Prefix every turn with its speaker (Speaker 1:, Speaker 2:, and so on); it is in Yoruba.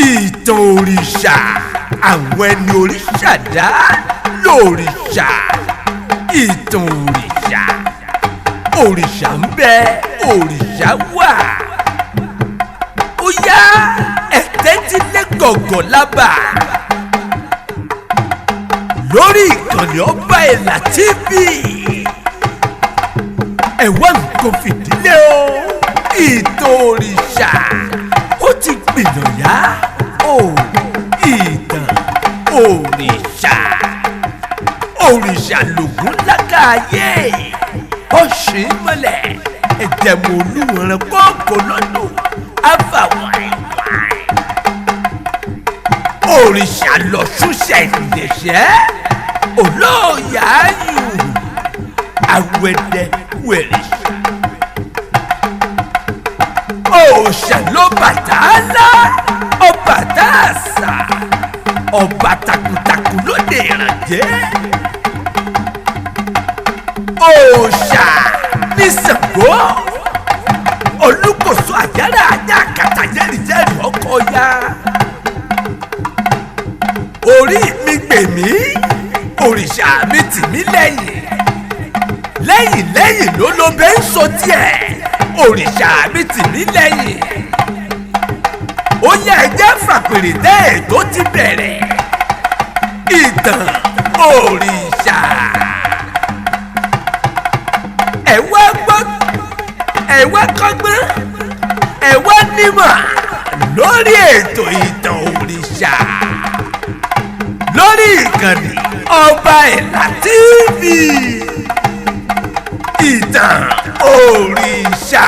Speaker 1: ìtàn òrìṣà àwọn ẹni òrìṣà dá lòrìṣà. ìtàn òrìṣà òrìṣà ń bẹ òrìṣà wà. ó yá ẹ̀tẹ́tílé gọ̀gọ̀ lábà lórí ìkànnì Ọbaẹlà TV. ẹ wá nǹkan fìdílé o. ìtàn òrìṣà ó ti gbìyànjá o. ìtàn òrìṣà òrìṣà lògùn lákàáyé ọ̀sìn mọ́lẹ̀ ẹ̀jẹ̀mọ̀ olúwọ̀n kọ́kọ́ lọ́dún àfàwọ̀n òrìṣà lọ́sùn ṣẹ̀ǹdẹ̀ṣẹ́ olóòyà ayù àwẹ̀dẹ wẹ̀rẹ̀ṣà. òòṣà ló Ọbàtálá ọba tààsà ọba takuntakun lóde ìrànjẹ́. òòṣà ní Ṣàngó Olúkòso àjàrà ajá àkàtà jẹ́rìjẹ́rì ọkọ̀ ya. orí mi gbè mí òrìṣà mi tì mí lẹ́yìn lẹ́yìn lẹ́yìn ló ló bẹ́ ń sọ díẹ̀ òrìṣà mi tì mí lẹ́yìn. ó yẹ ẹjẹ́ fàpèrè tẹ́ ẹ̀ tó ti bẹ̀rẹ̀. ìtàn òrìṣà. ẹ wá gbọ́ ẹ wá kọ́gbọ́n ẹ wá nímọ̀ lórí ètò ìtàn òrìṣà lórí ìkànnì Ọbaẹlà TV. ìtàn òrìṣà.